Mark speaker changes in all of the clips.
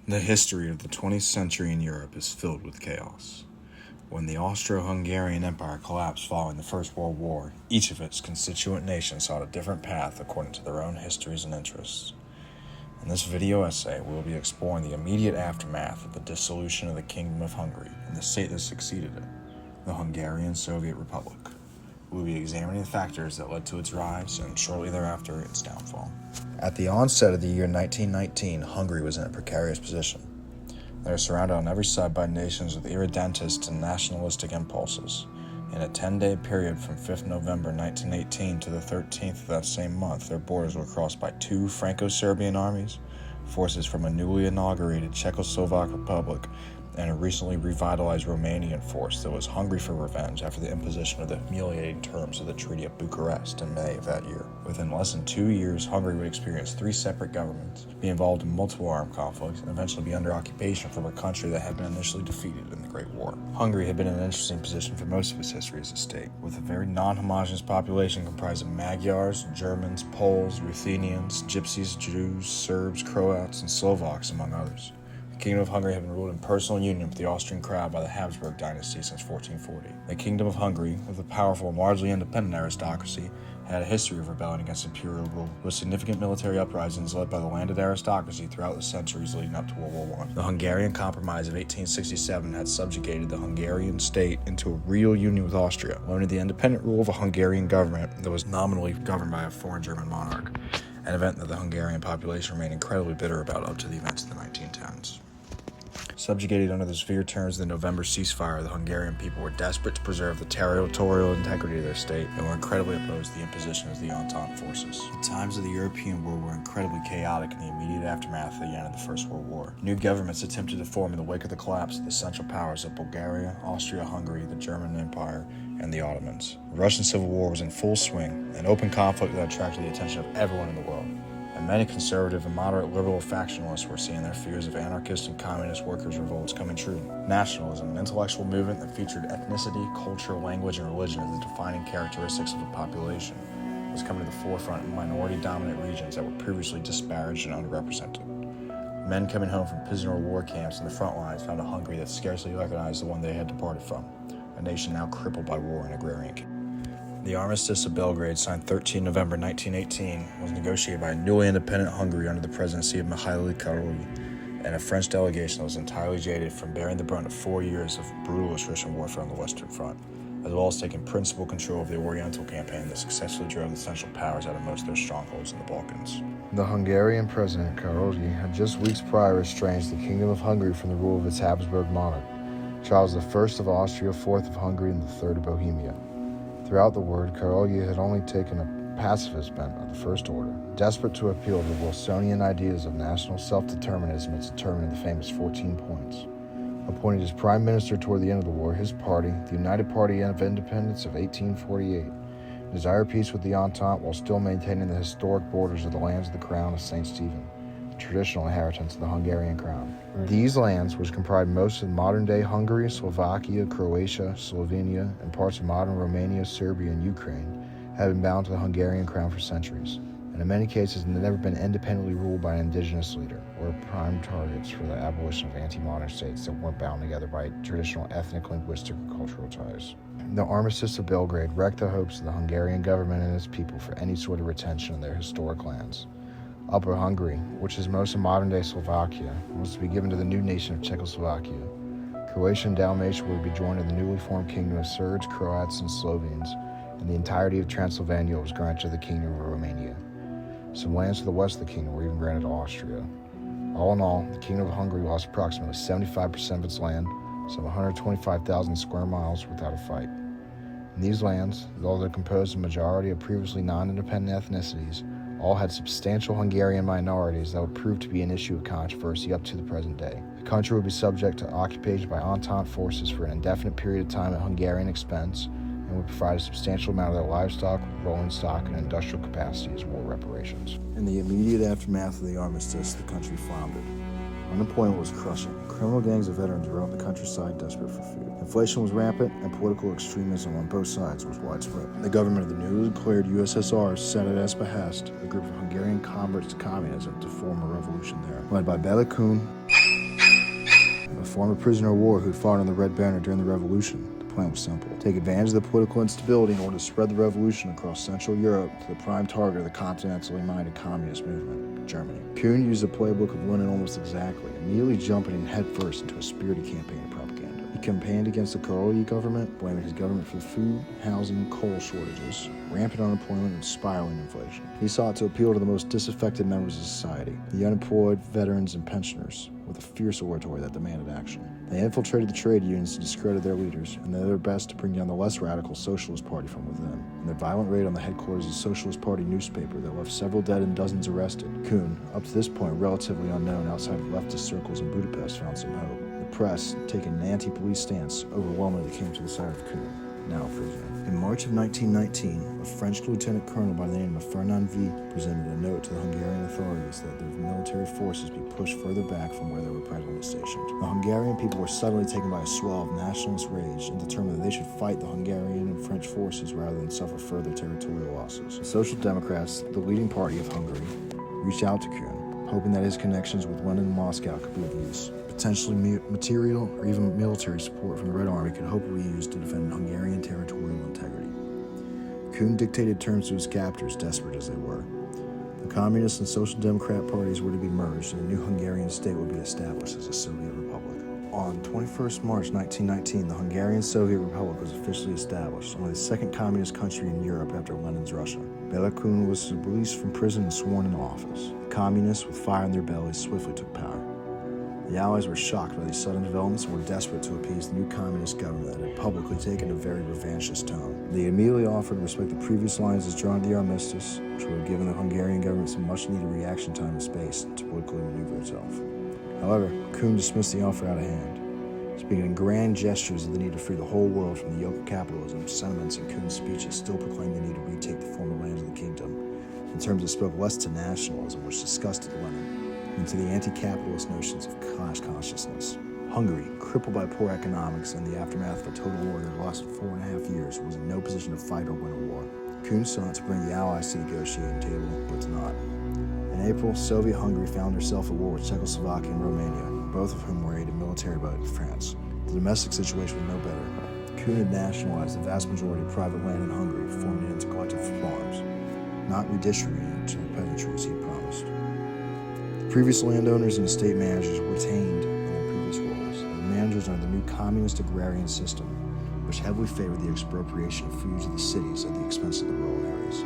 Speaker 1: The history of the 20th century in Europe is filled with chaos. When the Austro-Hungarian Empire collapsed following the First World War, each of its constituent nations sought a different path according to their own histories and interests. In this video essay, we will be exploring the immediate aftermath of the dissolution of the Kingdom of Hungary and the state that succeeded it, the Hungarian Soviet Republic. We will be examining the factors that led to its rise and shortly thereafter its downfall. At the onset of the year 1919, Hungary was in a precarious position. They are surrounded on every side by nations with irredentist and nationalistic impulses. In a 10-day period from 5th November 1918 to the 13th of that same month, their borders were crossed by two Franco-Serbian armies, forces from a newly inaugurated Czechoslovak Republic, and a recently revitalized Romanian force that was hungry for revenge after the imposition of the humiliating terms of the Treaty of Bucharest in May of that year. Within less than 2 years, Hungary would experience 3 separate governments, be involved in multiple armed conflicts, and eventually be under occupation from a country that had been initially defeated in the Great War. Hungary had been in an interesting position for most of its history as a state, with a very non-homogeneous population comprised of Magyars, Germans, Poles, Ruthenians, Gypsies, Jews, Serbs, Croats, and Slovaks, among others. The Kingdom of Hungary had been ruled in personal union with the Austrian crown by the Habsburg dynasty since 1440. The Kingdom of Hungary, with a powerful and largely independent aristocracy, had a history of rebelling against imperial rule, with significant military uprisings led by the landed aristocracy throughout the centuries leading up to World War I. The Hungarian Compromise of 1867 had subjugated the Hungarian state into a real union with Austria, limiting the independent rule of a Hungarian government that was nominally governed by a foreign German monarch, an event that the Hungarian population remained incredibly bitter about up to the events of the 1910s. Subjugated under the severe terms of the November ceasefire, the Hungarian people were desperate to preserve the territorial integrity of their state and were incredibly opposed to the imposition of the Entente forces. The times of the European war were incredibly chaotic in the immediate aftermath of the end of the First World War. New governments attempted to form in the wake of the collapse of the Central Powers of Bulgaria, Austria-Hungary, the German Empire, and the Ottomans. The Russian Civil War was in full swing, an open conflict that attracted the attention of everyone in the world. And many conservative and moderate liberal factionalists were seeing their fears of anarchist and communist workers' revolts coming true. Nationalism, an intellectual movement that featured ethnicity, culture, language, and religion as the defining characteristics of a population, was coming to the forefront in minority-dominant regions that were previously disparaged and underrepresented. Men coming home from prisoner of war camps in the front lines found a Hungary that scarcely recognized the one they had departed from, a nation now crippled by war and agrarian chaos. The Armistice of Belgrade, signed 13 November 1918, was negotiated by a newly independent Hungary under the presidency of Mihailo Karolyi, and a French delegation that was entirely jaded from bearing the brunt of 4 years of brutal attrition warfare on the Western Front, as well as taking principal control of the Oriental campaign that successfully drove the Central Powers out of most of their strongholds in the Balkans.
Speaker 2: The Hungarian president, Karolyi, had just weeks prior estranged the Kingdom of Hungary from the rule of its Habsburg monarch, Charles I of Austria, IV of Hungary, and III of Bohemia. Throughout the war, Karolyi had only taken a pacifist bent of the First Order, desperate to appeal to the Wilsonian ideas of national self-determinism as determined in the famous 14 points. Appointed as prime minister toward the end of the war, his party, the United Party of Independence of 1848, desired peace with the Entente while still maintaining the historic borders of the lands of the Crown of St. Stephen, the traditional inheritance of the Hungarian crown. These lands, which comprised most of modern-day Hungary, Slovakia, Croatia, Slovenia, and parts of modern Romania, Serbia, and Ukraine, had been bound to the Hungarian crown for centuries, and in many cases had never been independently ruled by an indigenous leader, or prime targets for the abolition of anti-modern states that weren't bound together by traditional ethnic, linguistic, or cultural ties. The Armistice of Belgrade wrecked the hopes of the Hungarian government and its people for any sort of retention of their historic lands. Upper Hungary, which is most of modern-day Slovakia, was to be given to the new nation of Czechoslovakia. Croatia and Dalmatia would be joined in the newly formed kingdom of Serbs, Croats, and Slovenes, and the entirety of Transylvania was granted to the kingdom of Romania. Some lands to the west of the kingdom were even granted to Austria. All in all, the Kingdom of Hungary lost approximately 75% of its land, some 125,000 square miles, without a fight. In these lands, though they're composed of a majority of previously non-independent ethnicities, all had substantial Hungarian minorities that would prove to be an issue of controversy up to the present day. The country would be subject to occupation by Entente forces for an indefinite period of time at Hungarian expense, and would provide a substantial amount of their livestock, rolling stock, and industrial capacity as war reparations.
Speaker 1: In the immediate aftermath of the armistice, the country floundered. Unemployment was crushing. Criminal gangs of veterans roamed the countryside desperate for food. Inflation was rampant, and political extremism on both sides was widespread. The government of the newly declared USSR set at its behest a group of Hungarian converts to communism to form a revolution there, led by Bela Kun
Speaker 2: former prisoner of war who'd fought on the Red Banner during the Revolution. The plan was simple: take advantage of the political instability in order to spread the revolution across Central Europe to the prime target of the continentally minded communist movement, Germany. Kuhn used the playbook of Lenin almost exactly, immediately jumping in headfirst into a spirited campaign of propaganda. He campaigned against the Karolyi government, blaming his government for the food, housing, and coal shortages, rampant unemployment, and spiraling inflation. He sought to appeal to the most disaffected members of society, the unemployed, veterans, and pensioners, with a fierce oratory that demanded action. They infiltrated the trade unions to discredit their leaders, and did their best to bring down the less radical Socialist Party from within. In their violent raid on the headquarters of the Socialist Party newspaper that left several dead and dozens arrested, Kuhn, up to this point relatively unknown outside of leftist circles in Budapest, found some hope. The press, taking an anti-police stance, overwhelmingly came to the side of Kuhn, now a prisoner. In March of 1919, a French lieutenant colonel by the name of Fernand V presented a note to the Hungarian authorities that their military forces be pushed further back from where they were presently stationed. The Hungarian people were suddenly taken by a swell of nationalist rage and determined that they should fight the Hungarian and French forces rather than suffer further territorial losses. The Social Democrats, the leading party of Hungary, reached out to Kuhn, hoping that his connections with London and Moscow could be of use. Potentially material or even military support from the Red Army could hopefully be used to defend Hungarian territorial integrity. Kuhn dictated terms to his captors, desperate as they were. The Communist and Social Democrat parties were to be merged, and a new Hungarian state would be established as a Soviet Republic. On 21st March 1919, the Hungarian Soviet Republic was officially established, only the second communist country in Europe after Lenin's Russia. Bela Kun was released from prison and sworn into office. The communists, with fire in their bellies, swiftly took power. The Allies were shocked by these sudden developments and were desperate to appease the new communist government that had publicly taken a very revanchist tone. They immediately offered to respect the previous lines as drawn to the armistice, which would have given the Hungarian government some much-needed reaction time and space to politically maneuver itself. However, Kuhn dismissed the offer out of hand. Speaking in grand gestures of the need to free the whole world from the yoke of capitalism, sentiments in Kuhn's speeches still proclaimed the need to retake the former lands of the kingdom, in terms that spoke less to nationalism, which disgusted Lenin, and to the anti-capitalist notions of class consciousness. Hungary, crippled by poor economics and the aftermath of a total war that lasted 4.5 years, was in no position to fight or win a war. Kuhn sought to bring the Allies to the negotiating table, but did not. In April, Soviet Hungary found herself at war with Czechoslovakia and Romania, both of whom were aided military by France. The domestic situation was no better. Kuhn had nationalized the vast majority of private land in Hungary, forming it into collective farms, not redistributing it to the peasantry as he had promised. Previous landowners and estate managers were retained in their previous roles, and the managers under the new communist agrarian system, which heavily favored the expropriation of feuds of the cities at the expense of the rural areas.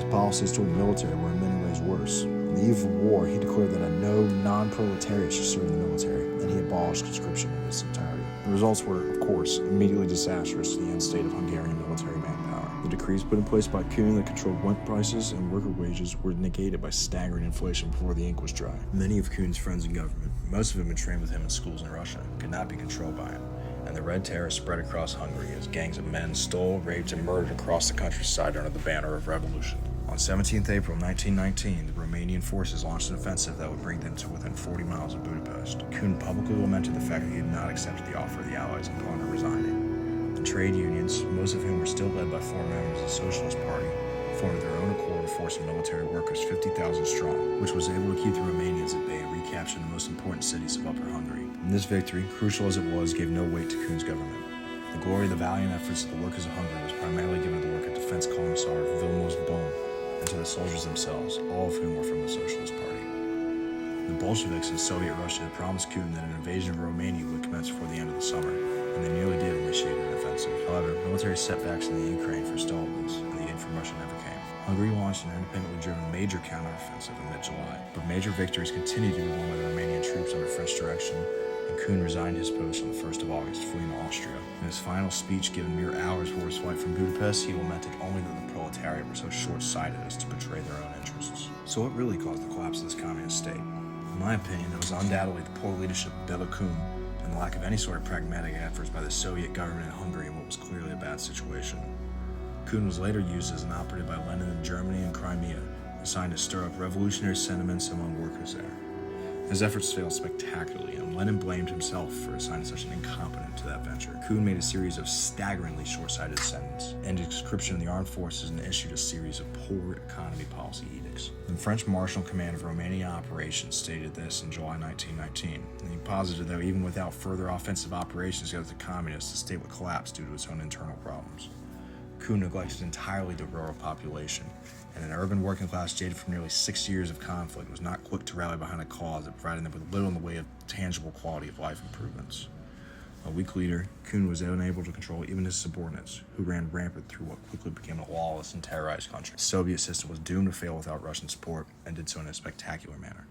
Speaker 2: His policies toward the military were in many ways worse. On the eve of war, he declared that no non-proletariat should serve in the military, and he abolished conscription in its entirety. The results were, of course, immediately disastrous to the end state of Hungarian military manpower. The decrees put in place by Kuhn that controlled rent prices and worker wages were negated by staggering inflation before the ink was dry. Many of Kuhn's friends in government, most of whom had trained with him in schools in Russia, could not be controlled by him, and the Red Terror spread across Hungary as gangs of men stole, raped, and murdered across the countryside under the banner of revolution. On 17th April 1919, the Romanian forces launched an offensive that would bring them to within 40 miles of Budapest. Kuhn publicly lamented the fact that he had not accepted the offer of the Allies and planned on resigning. The trade unions, most of whom were still led by former members of the Socialist Party, formed of their own accord a force of military workers 50,000 strong, which was able to keep the Romanians at bay and recapture the most important cities of Upper Hungary. And this victory, crucial as it was, gave no weight to Kuhn's government. The glory of the valiant efforts of the workers of Hungary was primarily given to the work of Defense Commissar Vilmos Bone and to the soldiers themselves, all of whom were from the Socialist Party. The Bolsheviks in Soviet Russia had promised Kuhn that an invasion of Romania would commence before the end of the summer, and they nearly did initiate an offensive. However, military setbacks in the Ukraine forestalled this, and the aid from Russia never came. Hungary launched an independently driven major counteroffensive in mid-July, but major victories continued to be won by the Romanian troops under French direction, and Kuhn resigned his post on the 1st of August, fleeing to Austria. In his final speech given mere hours before his flight from Budapest, he lamented only that the proletariat were so short-sighted as to betray their own interests. So what really caused the collapse of this communist state? In my opinion, it was undoubtedly the poor leadership of Bela Kun and the lack of any sort of pragmatic efforts by the Soviet government in Hungary in what was clearly a bad situation. Kun was later used as an operative by Lenin in Germany and Crimea, assigned to stir up revolutionary sentiments among workers there.
Speaker 1: His efforts failed spectacularly, and Lenin blamed himself for assigning such an incompetence to that venture. Kuhn made a series of staggeringly short-sighted sentences, ended conscription in the armed forces, and issued a series of poor economy policy edicts. The French Marshal Command of Romania Operations stated this in July 1919, and he posited that even without further offensive operations against the communists, the state would collapse due to its own internal problems. Kuhn neglected entirely the rural population, and an urban working class jaded from nearly 6 years of conflict was not quick to rally behind a cause that provided them with little in the way of tangible quality of life improvements. A week later, Kuhn was unable to control even his subordinates, who ran rampant through what quickly became a lawless and terrorized country. The Soviet system was doomed to fail without Russian support, and did so in a spectacular manner.